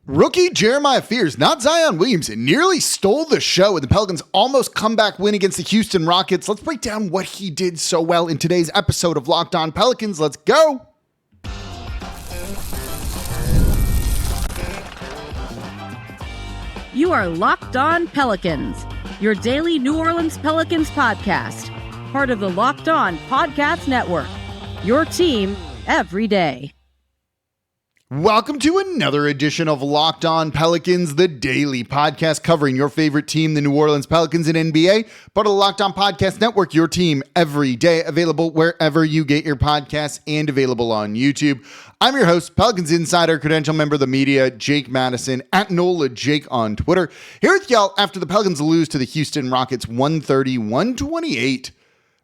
Rookie Jeremiah Fears, not Zion Williamson, nearly stole the show and the Pelicans' almost comeback win against the Houston Rockets. Let's break down what he did so well in today's episode of Locked On Pelicans. Let's go. You are Locked On Pelicans, your daily New Orleans Pelicans podcast, part of the Locked On Podcast Network, your team every day. Welcome to another edition of Locked On Pelicans, the daily podcast covering your favorite team, the New Orleans Pelicans in NBA, part of the Locked On Podcast Network, your team every day, available wherever you get your podcasts and available on YouTube. I'm your host, Pelicans Insider, credential member of the media, Jake Madison, at NOLA Jake on Twitter. Here with y'all after the Pelicans lose to the Houston Rockets 130-128.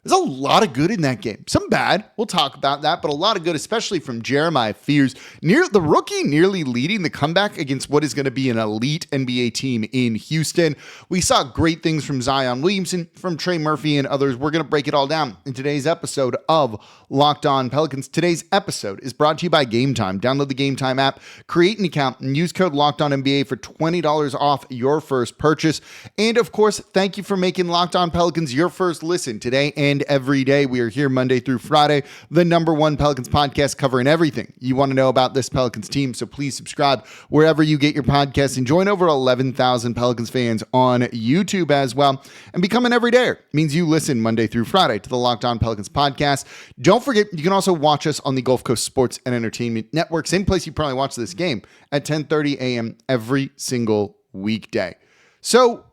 There's a lot of good in that game. Some bad. We'll talk about that, but a lot of good, especially from Jeremiah Fears. The rookie nearly leading the comeback against what is going to be an elite NBA team in Houston. We saw great things from Zion Williamson, from Trey Murphy, and others. We're going to break it all down in today's episode of Locked On Pelicans. Today's episode is brought to you by Game Time. Download the Game Time app, create an account, and use code LOCKEDONNBA for $20 off your first purchase. And of course, thank you for making Locked On Pelicans your first listen today and every day. We are here Monday through Friday, the number one Pelicans podcast covering everything you want to know about this Pelicans team. So please subscribe wherever you get your podcasts and join over 11,000 Pelicans fans on YouTube as well. And become an everydayer. It means you listen Monday through Friday to the Locked On Pelicans podcast. Don't forget, you can also watch us on the Gulf Coast Sports and Entertainment Network. Same place you probably watch this game at 10:30 a.m. every single weekday. So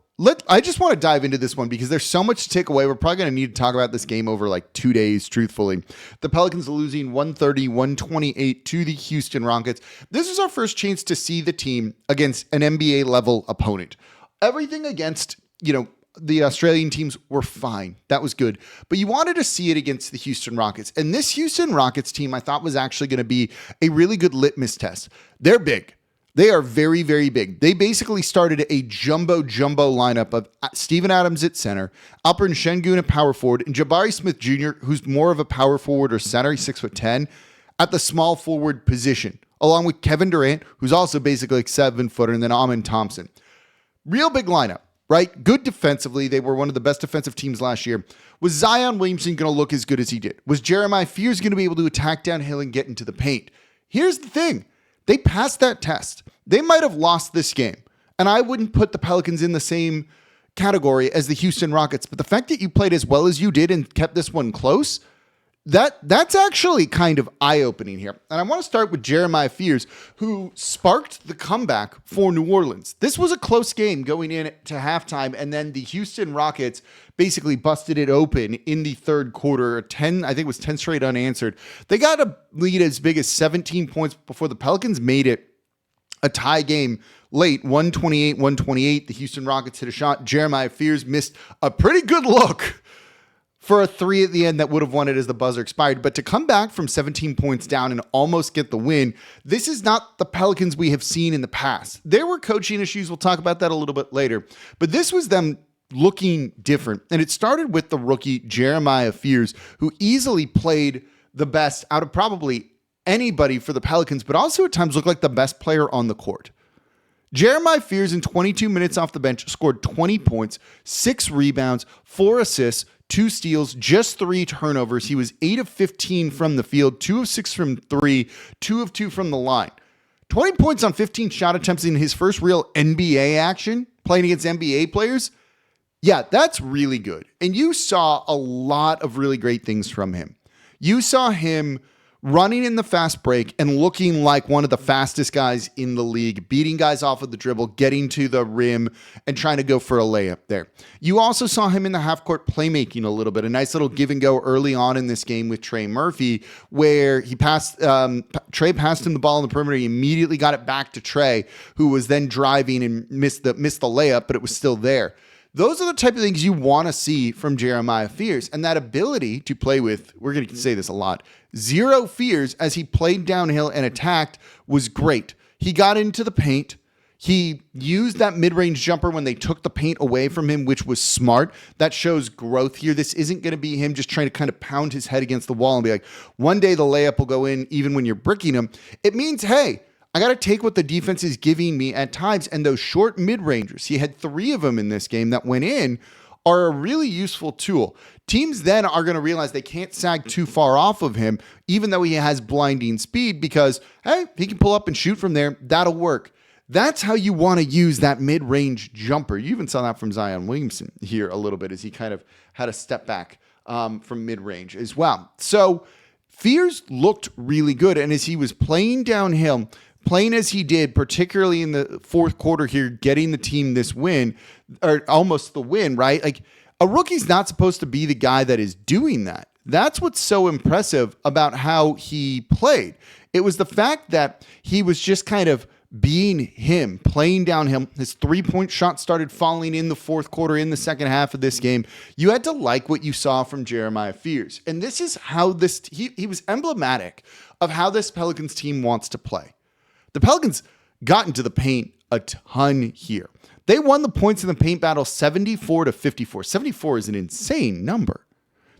I just want to dive into this one because there's so much to take away. We're probably going to need to talk about this game over like 2 days, truthfully. The Pelicans losing 130-128 to the Houston Rockets. This is our first chance to see the team against an NBA level opponent. Everything against, the Australian teams were fine. That was good. But you wanted to see it against the Houston Rockets. And this Houston Rockets team, I thought, was actually going to be a really good litmus test. They're big. They are very, very big. They basically started a jumbo lineup of Steven Adams at center, Alperen Sengun at power forward, and Jabari Smith Jr., who's more of a power forward or center, he's 6'10", at the small forward position, along with Kevin Durant, who's also basically like 7-footer, and then Amen Thompson. Real big lineup, right? Good defensively. They were one of the best defensive teams last year. Was Zion Williamson going to look as good as he did? Was Jeremiah Fears going to be able to attack downhill and get into the paint? Here's the thing. They passed that test. They might have lost this game. And I wouldn't put the Pelicans in the same category as the Houston Rockets. But the fact that you played as well as you did and kept this one close, that's actually kind of eye-opening here. And I want to start with Jeremiah Fears, who sparked the comeback for New Orleans. This was a close game going into halftime, and then the Houston Rockets basically busted it open in the third quarter. 10 straight unanswered. They got a lead as big as 17 points before the Pelicans made it a tie game late, 128-128. The Houston Rockets hit a shot. Jeremiah Fears missed a pretty good look for a three at the end that would have won it as the buzzer expired. But to come back from 17 points down and almost get the win, this is not the Pelicans we have seen in the past. There were coaching issues. We'll talk about that a little bit later. But this was them looking different. And it started with the rookie Jeremiah Fears, who easily played the best out of probably anybody for the Pelicans, but also at times looked like the best player on the court. Jeremiah Fears in 22 minutes off the bench scored 20 points, 6 rebounds, 4 assists, 2 steals, just 3 turnovers. He was 8 of 15 from the field, 2 of 6 from 3, 2 of 2 from the line. 20 points on 15 shot attempts in his first real NBA action, playing against NBA players. Yeah, that's really good. And you saw a lot of really great things from him. You saw him running in the fast break and looking like one of the fastest guys in the league, beating guys off of the dribble, getting to the rim, and trying to go for a layup there. You also saw him in the half-court playmaking a little bit, a nice little give and go early on in this game with Trey Murphy, where he Trey passed him the ball in the perimeter. He immediately got it back to Trey, who was then driving and missed the layup, but it was still there. Those are the type of things you want to see from Jeremiah Fears, and that ability to play with, we're going to say this a lot, zero fears as he played downhill and attacked was great. He got into the paint. He used that mid-range jumper when they took the paint away from him, which was smart. That shows growth here. This isn't going to be him just trying to kind of pound his head against the wall and be like, one day the layup will go in even when you're bricking him. It means, hey, I got to take what the defense is giving me at times, and those short mid-rangers, he had 3 of them in this game that went in, are a really useful tool. Teams then are going to realize they can't sag too far off of him, even though he has blinding speed, because, hey, he can pull up and shoot from there. That'll work. That's how you want to use that mid-range jumper. You even saw that from Zion Williamson here a little bit as he kind of had a step back from mid-range as well. So Fears looked really good, and as he was playing downhill, playing as he did, particularly in the fourth quarter here, getting the team this win, or almost the win, right? Like, a rookie's not supposed to be the guy that is doing that. That's what's so impressive about how he played. It was the fact that he was just kind of being him, playing downhill. His 3-point shot started falling in the fourth quarter, in the second half of this game. You had to like what you saw from Jeremiah Fears. And this is how he was emblematic of how this Pelicans team wants to play. The Pelicans got into the paint a ton here. They won the points in the paint battle 74-54. 74 is an insane number.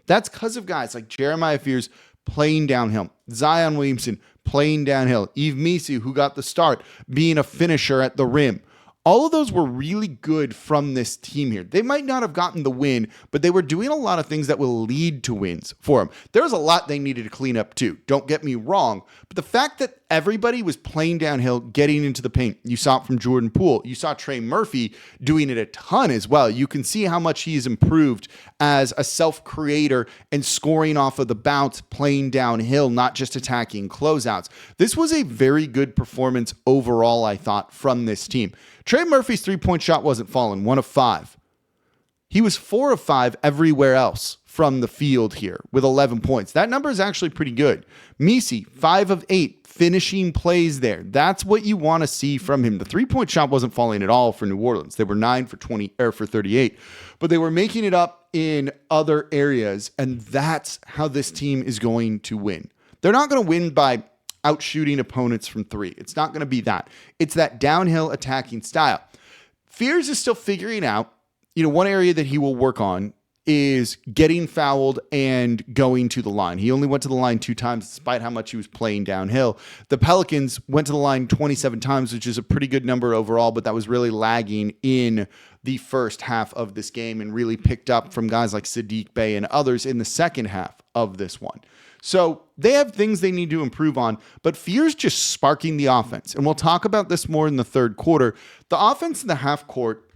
That's because of guys like Jeremiah Fears playing downhill, Zion Williamson playing downhill, Yves Missi, who got the start, being a finisher at the rim. All of those were really good from this team here. They might not have gotten the win, but they were doing a lot of things that will lead to wins for them. There's a lot they needed to clean up too. Don't get me wrong. But the fact that everybody was playing downhill, getting into the paint. You saw it from Jordan Poole. You saw Trey Murphy doing it a ton as well. You can see how much he's improved as a self-creator and scoring off of the bounce, playing downhill, not just attacking closeouts. This was a very good performance overall, I thought, from this team. Trey Murphy's 3-point shot wasn't falling, 1 of 5. He was 4 of 5 everywhere else from the field here with 11 points. That number is actually pretty good. Missi, 5 of 8, finishing plays there. That's what you want to see from him. The 3-point shot wasn't falling at all for New Orleans. They were 9 for 20 or for 38, but they were making it up in other areas, and that's how this team is going to win. They're not going to win by outshooting opponents from 3. It's not going to be that. It's that downhill attacking style. Fears is still figuring out, one area that he will work on is getting fouled and going to the line. He only went to the line 2 times despite how much he was playing downhill. The Pelicans went to the line 27 times, which is a pretty good number overall, but that was really lagging in the first half of this game and really picked up from guys like Saddiq Bey and others in the second half of this one. So they have things they need to improve on, but Fears just sparking the offense. And we'll talk about this more in the third quarter. The offense in the half court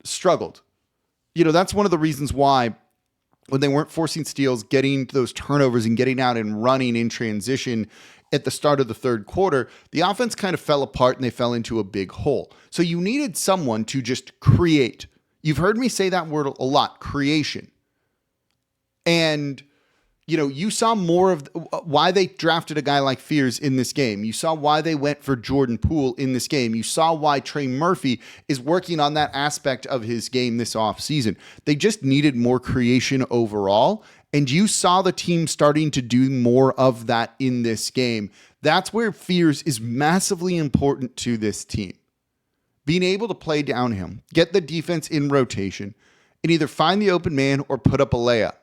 struggled. That's one of the reasons why when they weren't forcing steals, getting those turnovers and getting out and running in transition at the start of the third quarter, the offense kind of fell apart and they fell into a big hole. So you needed someone to just create. You've heard me say that word a lot, creation. And you saw more of why they drafted a guy like Fears in this game. You saw why they went for Jordan Poole in this game. You saw why Trey Murphy is working on that aspect of his game this offseason. They just needed more creation overall, and you saw the team starting to do more of that in this game. That's where Fears is massively important to this team. Being able to play downhill, get the defense in rotation, and either find the open man or put up a layup.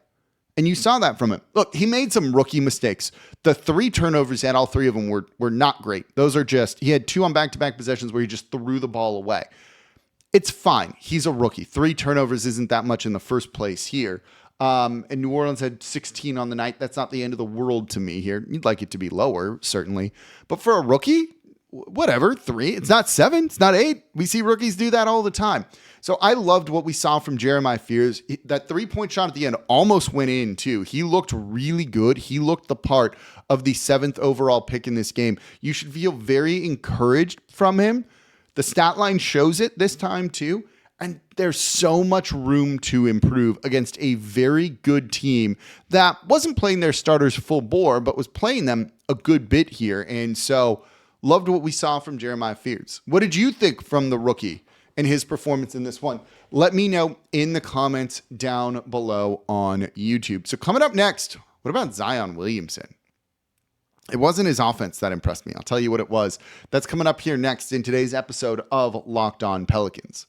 And you saw that from him. Look, he made some rookie mistakes. The 3 turnovers he had, all 3 of them were not great. Those are he had 2 on back-to-back possessions where he just threw the ball away. It's fine. He's a rookie. 3 turnovers isn't that much in the first place here. And New Orleans had 16 on the night. That's not the end of the world to me here. You'd like it to be lower, certainly. But for a rookie, whatever, 3. It's not 7. It's not 8. We see rookies do that all the time. So I loved what we saw from Jeremiah Fears. That 3-point shot at the end almost went in too. He looked really good. He looked the part of the 7th overall pick in this game. You should feel very encouraged from him. The stat line shows it this time too. And there's so much room to improve against a very good team that wasn't playing their starters full bore, but was playing them a good bit here. And so loved what we saw from Jeremiah Fears. What did you think from the rookie and his performance in this one? Let me know in the comments down below on YouTube. So coming up next, what about Zion Williamson? It wasn't his offense that impressed me. I'll tell you what it was. That's coming up here next in today's episode of Locked On Pelicans.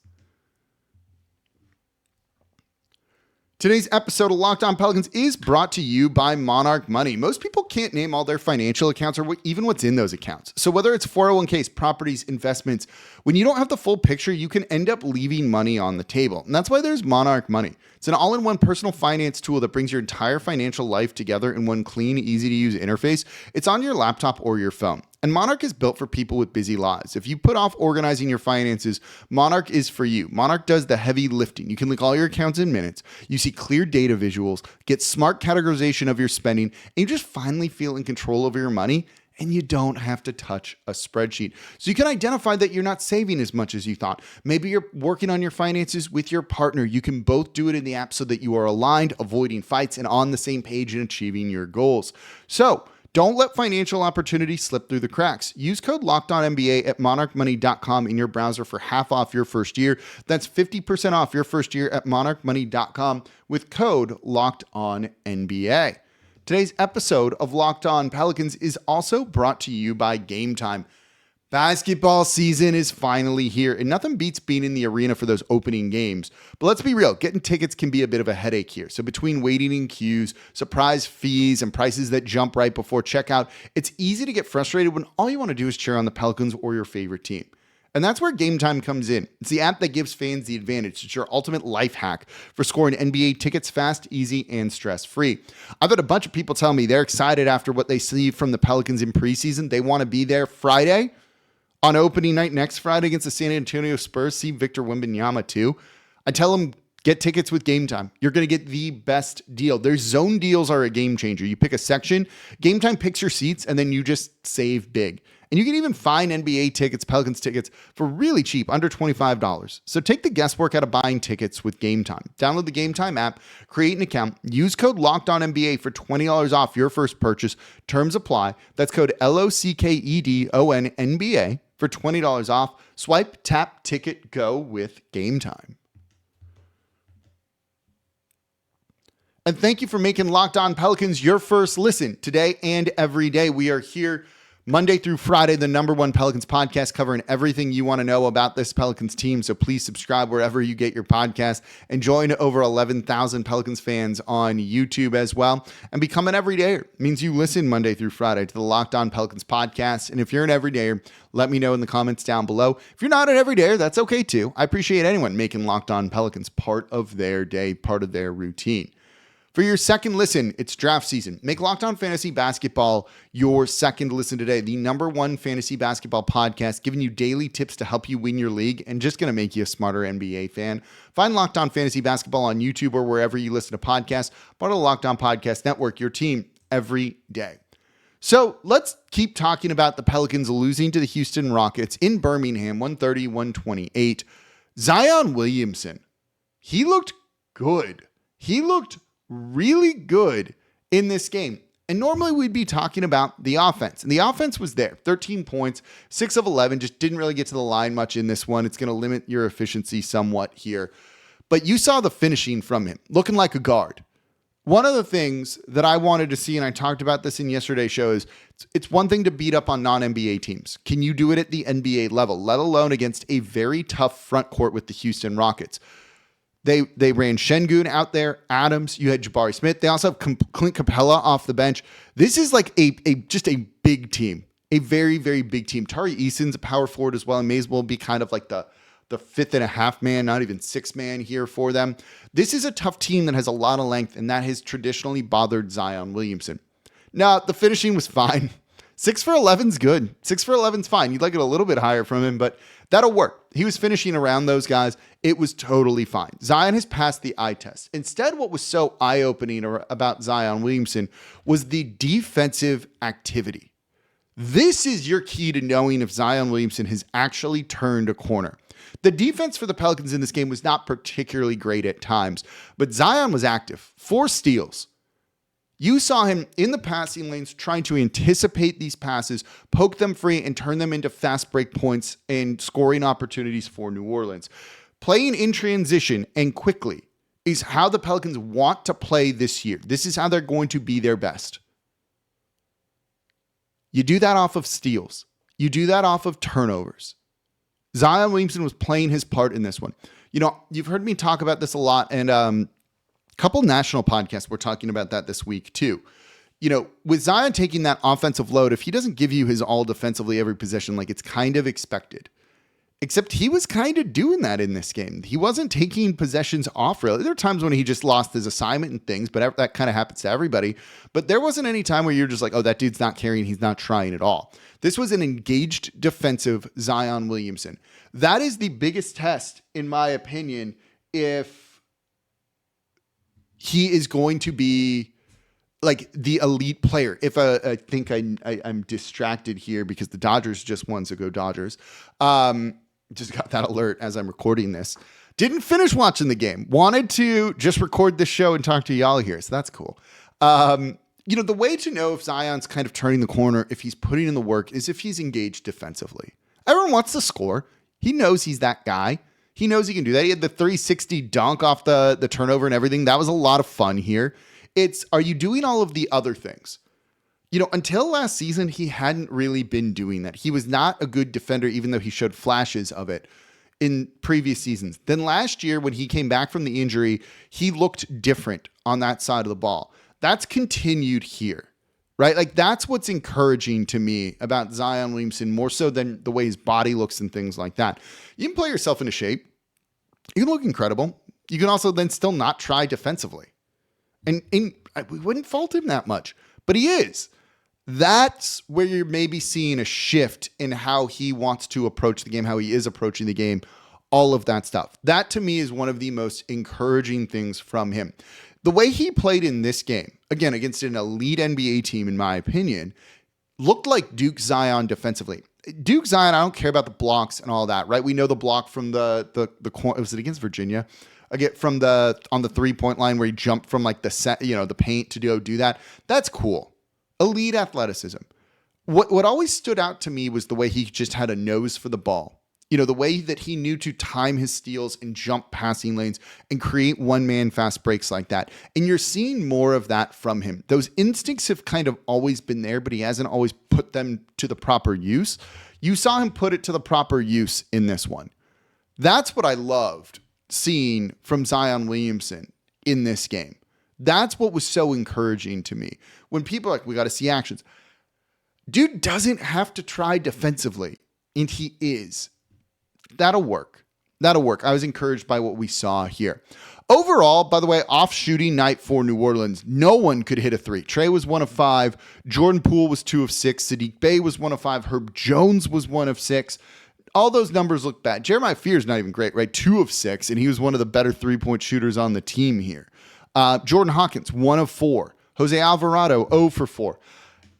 Today's episode of Locked On Pelicans is brought to you by Monarch Money. Most people can't name all their financial accounts or even what's in those accounts. So whether it's 401ks, properties, investments, when you don't have the full picture, you can end up leaving money on the table. And that's why there's Monarch Money. It's an all-in-one personal finance tool that brings your entire financial life together in one clean, easy-to-use interface. It's on your laptop or your phone. And Monarch is built for people with busy lives. If you put off organizing your finances, Monarch is for you. Monarch does the heavy lifting. You can link all your accounts in minutes. You see clear data visuals, get smart categorization of your spending, and you just finally feel in control over your money, and you don't have to touch a spreadsheet. So you can identify that you're not saving as much as you thought. Maybe you're working on your finances with your partner. You can both do it in the app so that you are aligned, avoiding fights, and on the same page in achieving your goals. So don't let financial opportunity slip through the cracks. Use code LOCKEDONNBA at monarchmoney.com in your browser for half off your first year. That's 50% off your first year at monarchmoney.com with code LOCKEDONNBA. Today's episode of Locked On Pelicans is also brought to you by Game Time. Basketball season is finally here, and nothing beats being in the arena for those opening games. But let's be real, getting tickets can be a bit of a headache here. So between waiting in queues, surprise fees, and prices that jump right before checkout, it's easy to get frustrated when all you want to do is cheer on the Pelicans or your favorite team. And that's where Game Time comes in. It's the app that gives fans the advantage. It's your ultimate life hack for scoring NBA tickets fast, easy, and stress-free. I've had a bunch of people tell me they're excited after what they see from the Pelicans in preseason. They want to be there Friday on opening night next Friday against the San Antonio Spurs. See Victor Wembanyama too. I tell them, get tickets with Game Time. You're going to get the best deal. Their zone deals are a game changer. You pick a section, Game Time picks your seats, and then you just save big. And you can even find NBA tickets, Pelicans tickets for really cheap, under $25. So take the guesswork out of buying tickets with Game Time. Download the Game Time app, create an account, use code LOCKEDONNBA for $20 off your first purchase. Terms apply. That's code LOCKEDONNBA for $20 off. Swipe, tap, ticket, go with Game Time. And thank you for making Locked On Pelicans your first listen today and every day. We are here Monday through Friday, the #1 Pelicans podcast, covering everything you want to know about this Pelicans team. So please subscribe wherever you get your podcast and join over 11,000 Pelicans fans on YouTube as well. And become an everydayer. It means you listen Monday through Friday to the Locked On Pelicans podcast. And if you're an everydayer, let me know in the comments down below. If you're not an everydayer, that's okay too. I appreciate anyone making Locked On Pelicans part of their day, part of their routine. For your second listen, it's draft season. Make Locked On Fantasy Basketball your second listen today. The #1 fantasy basketball podcast, giving you daily tips to help you win your league and just going to make you a smarter NBA fan. Find Locked On Fantasy Basketball on YouTube or wherever you listen to podcasts. Part of the Locked On Podcast Network, your team every day. So let's keep talking about the Pelicans losing to the Houston Rockets in Birmingham, 130-128. Zion Williamson, he looked good. He looked really good in this game. And normally we'd be talking about the offense. And the offense was there. 13 points, 6 of 11, just didn't really get to the line much in this one. It's going to limit your efficiency somewhat here. But you saw the finishing from him, looking like a guard. One of the things that I wanted to see, and I talked about this in yesterday's show, is it's one thing to beat up on non-NBA teams. Can you do it at the NBA level, let alone against a very tough front court with the Houston Rockets? They ran Şengün out there, Adams, you had Jabari Smith. They also have Clint Capella off the bench. This is like just a big team, a very, very big team. Tari Eason's a power forward as well, and may as well be kind of like the fifth and a half man, not even sixth man here for them. This is a tough team that has a lot of length, and that has traditionally bothered Zion Williamson. Now, the finishing was fine. 6 for 11's good. 6 for 11's fine. You'd like it a little bit higher from him, but that'll work. He was finishing around those guys. It was totally fine. Zion has passed the eye test. Instead, what was so eye-opening about Zion Williamson was the defensive activity. This is your key to knowing if Zion Williamson has actually turned a corner. The defense for the Pelicans in this game was not particularly great at times, but Zion was active. 4 steals. You saw him in the passing lanes trying to anticipate these passes, poke them free, and turn them into fast break points and scoring opportunities for New Orleans. Playing in transition and quickly is how the Pelicans want to play this year. This is how they're going to be their best. You do that off of steals. You do that off of turnovers. Zion Williamson was playing his part in this one. You know, you've heard me talk about this a lot, and couple national podcasts were talking about that this week too. With Zion taking that offensive load, if he doesn't give you his all defensively every possession, like it's kind of expected. Except he was kind of doing that in this game. He wasn't taking possessions off really. There are times when he just lost his assignment and things, but that kind of happens to everybody. But there wasn't any time where you're just like, oh, that dude's not carrying. He's not trying at all. This was an engaged defensive Zion Williamson. That is the biggest test, in my opinion, if he is going to be like the elite player. If I think I'm distracted here because the Dodgers just won, so go Dodgers. Just got that alert as I'm recording this. Didn't finish watching the game. Wanted to just record this show and talk to y'all here, so that's cool. The way to know if Zion's kind of turning the corner, if he's putting in the work, is if he's engaged defensively. Everyone wants to score. He knows he's that guy. He knows he can do that. He had the 360 dunk off the turnover and everything. That was a lot of fun here. Are you doing all of the other things? Until last season, he hadn't really been doing that. He was not a good defender, even though he showed flashes of it in previous seasons. Then last year, when he came back from the injury, he looked different on that side of the ball. That's continued here, right? Like that's what's encouraging to me about Zion Williamson, more so than the way his body looks and things like that. You can play yourself into shape. You can look incredible. You can also then still not try defensively. And we wouldn't fault him that much, but he is. That's where you're maybe seeing a shift in how he wants to approach the game, how he is approaching the game, all of that stuff. That to me is one of the most encouraging things from him. The way he played in this game, again, against an elite NBA team, in my opinion, looked like Duke Zion defensively. Duke Zion, I don't care about the blocks and all that, right? We know the block from the was it against Virginia? Again, on the 3-point line where he jumped from like the paint to do that. That's cool. Elite athleticism. What always stood out to me was the way he just had a nose for the ball. The way that he knew to time his steals and jump passing lanes and create one-man fast breaks like that. And you're seeing more of that from him. Those instincts have kind of always been there, but he hasn't always put them to the proper use. You saw him put it to the proper use in this one. That's what I loved seeing from Zion Williamson in this game. That's what was so encouraging to me. When people are like, we got to see actions. Dude doesn't have to try defensively, and he is. That'll work. I was encouraged by what we saw here. Overall, by the way, off shooting night for New Orleans. No one could hit a three. Trey was 1 of 5. Jordan Poole was 2 of 6. Sadiq Bey was 1 of 5. Herb Jones was 1 of 6. All those numbers look bad. Jeremiah Fear's not even great, right? 2 of 6, and he was one of the better 3-point shooters on the team here. Jordan Hawkins, 1 of 4. Jose Alvarado, 0 for 4.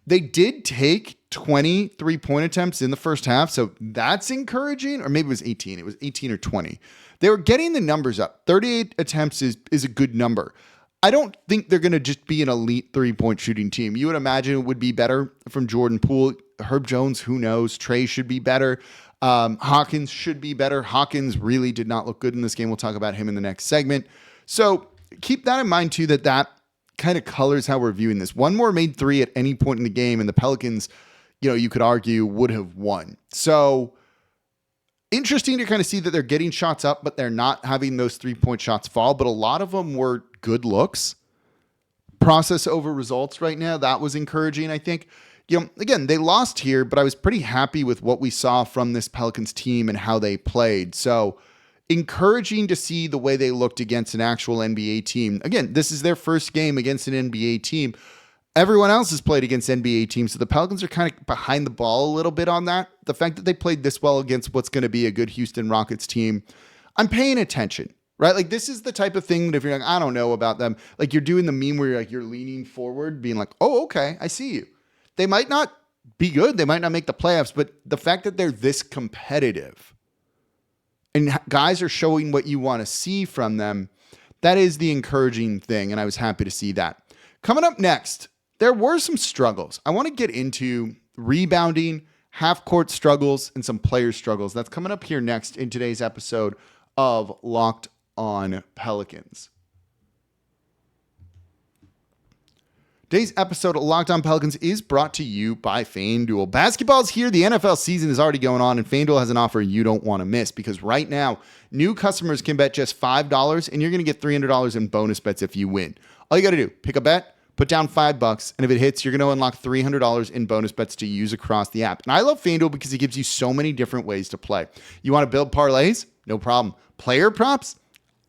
They did take 20 3-point attempts in the first half, so that's encouraging. Or maybe it was 18. It was 18 or 20. They were getting the numbers up. 38 attempts is a good number. I don't think they're going to just be an elite 3-point shooting team. You would imagine it would be better from Jordan Poole. Herb Jones, who knows? Trey should be better. Hawkins should be better. Hawkins really did not look good in this game. We'll talk about him in the next segment. So keep that in mind too, that kind of colors how we're viewing this. One more made 3 at any point in the game, and the Pelicans, you could argue would have won. So interesting to kind of see that they're getting shots up, but they're not having those 3-point shots fall. But a lot of them were good looks. Process over results right now. That was encouraging, I think. Again, they lost here, but I was pretty happy with what we saw from this Pelicans team and how they played. So encouraging to see the way they looked against an actual NBA team. Again, this is their first game against an NBA team. Everyone else has played against NBA teams, so the Pelicans are kind of behind the ball a little bit on that. The fact that they played this well against what's going to be a good Houston Rockets team, I'm paying attention, right? Like this is the type of thing that if you're like, I don't know about them, like you're doing the meme where you're leaning forward, being like, oh, okay, I see you. They might not be good. They might not make the playoffs, but the fact that they're this competitive and guys are showing what you want to see from them, that is the encouraging thing, and I was happy to see that. Coming up next, there were some struggles. I want to get into rebounding, half-court struggles, and some player struggles. That's coming up here next in today's episode of Locked On Pelicans. Today's episode of Locked On Pelicans is brought to you by FanDuel. Basketball's here. The NFL season is already going on, and FanDuel has an offer you don't want to miss because right now, new customers can bet just $5, and you're going to get $300 in bonus bets if you win. All you got to do, pick a bet, put down $5, and if it hits, you're going to unlock $300 in bonus bets to use across the app. And I love FanDuel because it gives you so many different ways to play. You want to build parlays? No problem. Player props?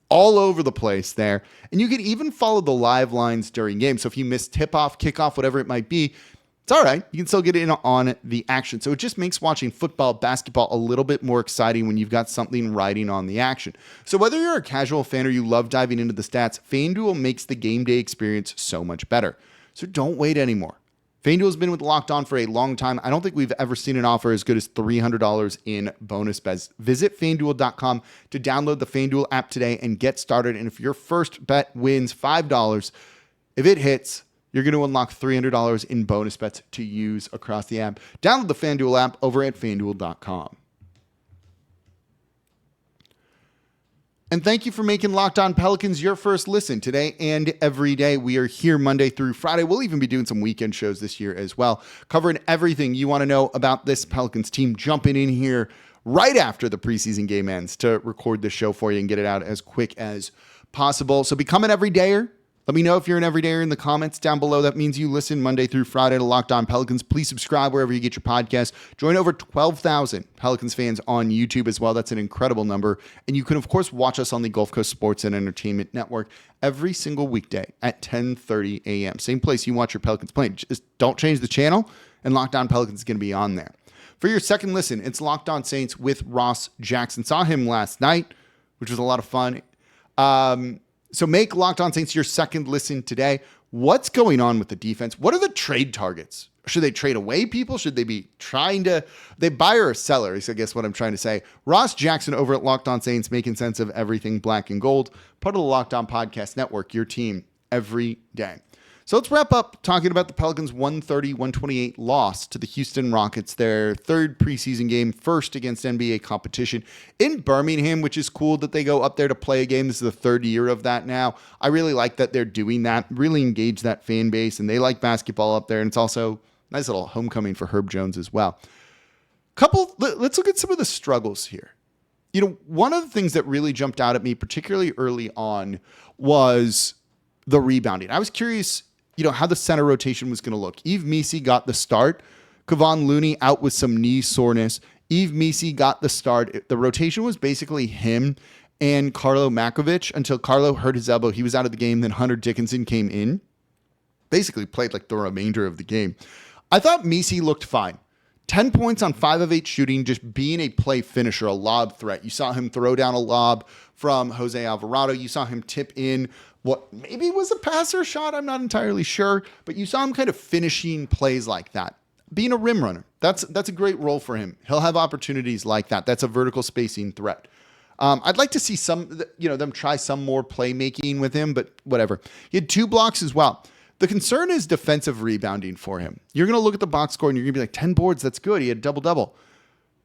All over the place there. And you can even follow the live lines during games. So if you miss tip-off, kickoff, whatever it might be, it's all right. You can still get in on the action. So it just makes watching football, basketball a little bit more exciting when you've got something riding on the action. So whether you're a casual fan or you love diving into the stats, FanDuel makes the game day experience so much better. So don't wait anymore. FanDuel's been with Locked On for a long time. I don't think we've ever seen an offer as good as $300 in bonus bets. Visit FanDuel.com to download the FanDuel app today and get started. And if your first bet wins $5, if it hits, you're going to unlock $300 in bonus bets to use across the app. Download the FanDuel app over at FanDuel.com. And thank you for making Locked On Pelicans your first listen today and every day. We are here Monday through Friday. We'll even be doing some weekend shows this year as well, covering everything you want to know about this Pelicans team, jumping in here right after the preseason game ends to record this show for you and get it out as quick as possible. So become an everydayer. Let me know if you're an everydayer in the comments down below. That means you listen Monday through Friday to Locked On Pelicans. Please subscribe wherever you get your podcast. Join over 12,000 Pelicans fans on YouTube as well. That's an incredible number. And you can, of course, watch us on the Gulf Coast Sports and Entertainment Network every single weekday at 10:30 a.m. Same place you watch your Pelicans play. Just don't change the channel, and Locked On Pelicans is going to be on there. For your second listen, it's Locked On Saints with Ross Jackson. Saw him last night, which was a lot of fun. So make Locked On Saints your second listen today. What's going on with the defense? What are the trade targets? Should they trade away people? Should they be trying to, they buyer or seller is I guess what I'm trying to say. Ross Jackson over at Locked On Saints, making sense of everything black and gold. Part of the Locked On Podcast Network, your team every day. So let's wrap up talking about the Pelicans' 130-128 loss to the Houston Rockets, their third preseason game, first against NBA competition in Birmingham, which is cool that they go up there to play a game. This is the third year of that now. I really like that they're doing that, really engage that fan base, and they like basketball up there, and it's also a nice little homecoming for Herb Jones as well. Let's look at some of the struggles here. You know, one of the things that really jumped out at me, particularly early on, was the rebounding. I was curious, how the center rotation was going to look. Yves Missi got the start. Kevon Looney out with some knee soreness. Yves Missi got the start. The rotation was basically him and Carlo Makovic until Carlo hurt his elbow. He was out of the game. Then Hunter Dickinson came in. Basically played like the remainder of the game. I thought Missi looked fine. 10 points on 5 of 8 shooting, just being a play finisher, a lob threat. You saw him throw down a lob from Jose Alvarado. You saw him tip in what maybe was a passer shot. I'm not entirely sure, but you saw him kind of finishing plays like that. Being a rim runner, that's a great role for him. He'll have opportunities like that. That's a vertical spacing threat. I'd like to see them try some more playmaking with him, but whatever. He had 2 blocks as well. The concern is defensive rebounding for him. You're going to look at the box score and you're going to be like, 10 boards, that's good. He had double-double.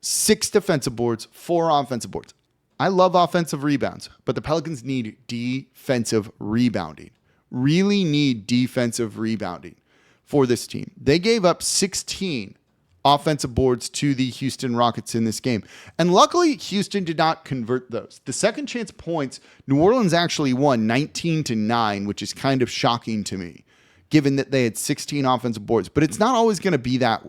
6 defensive boards, 4 offensive boards. I love offensive rebounds, but the Pelicans need defensive rebounding. Really need defensive rebounding for this team. They gave up 16 offensive boards to the Houston Rockets in this game. And luckily, Houston did not convert those. The second chance points, New Orleans actually won 19-9, which is kind of shocking to me, given that they had 16 offensive boards. But it's not always going to be that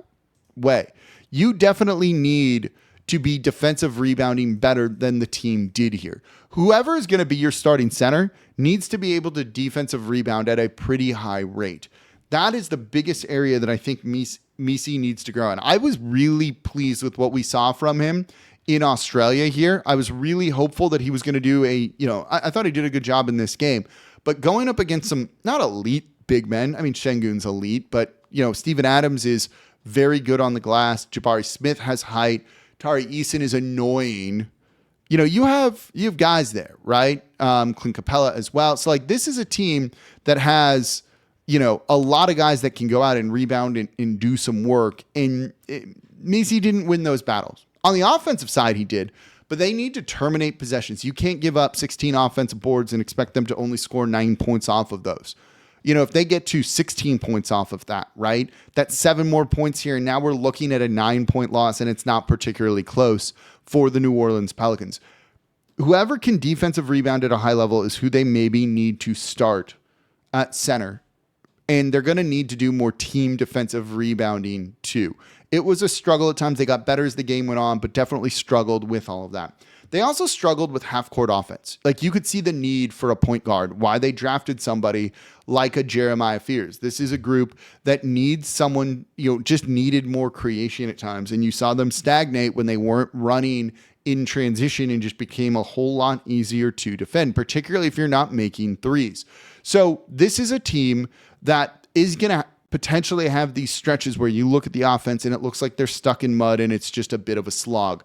way. You definitely need to be defensive rebounding better than the team did here. Whoever is going to be your starting center needs to be able to defensive rebound at a pretty high rate. That is the biggest area that I think Missi needs to grow in. I was really pleased with what we saw from him in Australia here. I was really hopeful that he was going to do I thought he did a good job in this game, but going up against some not elite big men. I mean, Şengün's elite, but Steven Adams is very good on the glass. Jabari Smith has height. Tari Eason is annoying. You have guys there, right? Clint Capella as well. So this is a team that has, a lot of guys that can go out and rebound and do some work. And Missi didn't win those battles. On the offensive side, he did, but they need to terminate possessions. You can't give up 16 offensive boards and expect them to only score 9 points off of those. If they get to 16 points off of that, right? That's 7 more points here. And now we're looking at a 9-point loss, and it's not particularly close for the New Orleans Pelicans. Whoever can defensive rebound at a high level is who they maybe need to start at center. And they're going to need to do more team defensive rebounding too. It was a struggle at times. They got better as the game went on, but definitely struggled with all of that. They also struggled with half-court offense. Like, you could see the need for a point guard, why they drafted somebody like a Jeremiah Fears. This is a group that needs someone, just needed more creation at times. And you saw them stagnate when they weren't running in transition and just became a whole lot easier to defend, particularly if you're not making threes. So this is a team that is going to potentially have these stretches where you look at the offense and it looks like they're stuck in mud and it's just a bit of a slog.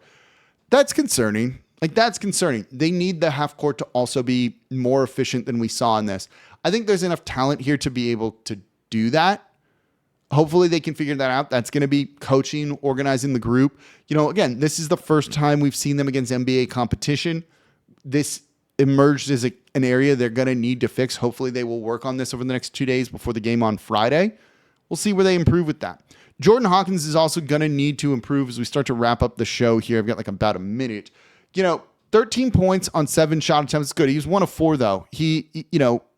That's concerning. That's concerning. They need the half court to also be more efficient than we saw in this. I think there's enough talent here to be able to do that. Hopefully they can figure that out. That's going to be coaching, organizing the group. Again, this is the first time we've seen them against NBA competition. This emerged as an area they're going to need to fix. Hopefully they will work on this over the next 2 days before the game on Friday. We'll see where they improve with that. Jordan Hawkins is also going to need to improve as we start to wrap up the show here. I've got about a minute. 13 points on 7 shot attempts is good. He was 1 of 4 though. He,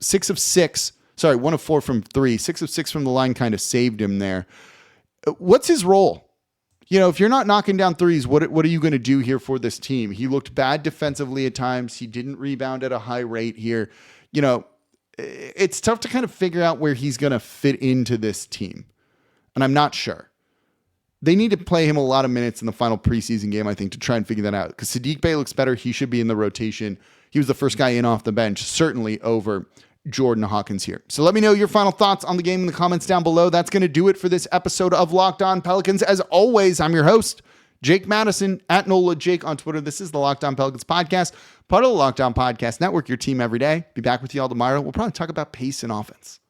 6 of 6. Sorry, 1 of 4 from 3. 6 of 6 from the line kind of saved him there. What's his role? If you're not knocking down threes, what are you going to do here for this team? He looked bad defensively at times. He didn't rebound at a high rate here. It's tough to kind of figure out where he's going to fit into this team. And I'm not sure. They need to play him a lot of minutes in the final preseason game, I think, to try and figure that out. Because Saddiq Bey looks better. He should be in the rotation. He was the first guy in off the bench, certainly over Jordan Hawkins here. So let me know your final thoughts on the game in the comments down below. That's going to do it for this episode of Locked On Pelicans. As always, I'm your host, Jake Madison, at NOLA Jake on Twitter. This is the Locked On Pelicans podcast, part of the Locked On Podcast Network, your team every day. Be back with you all tomorrow. We'll probably talk about pace and offense.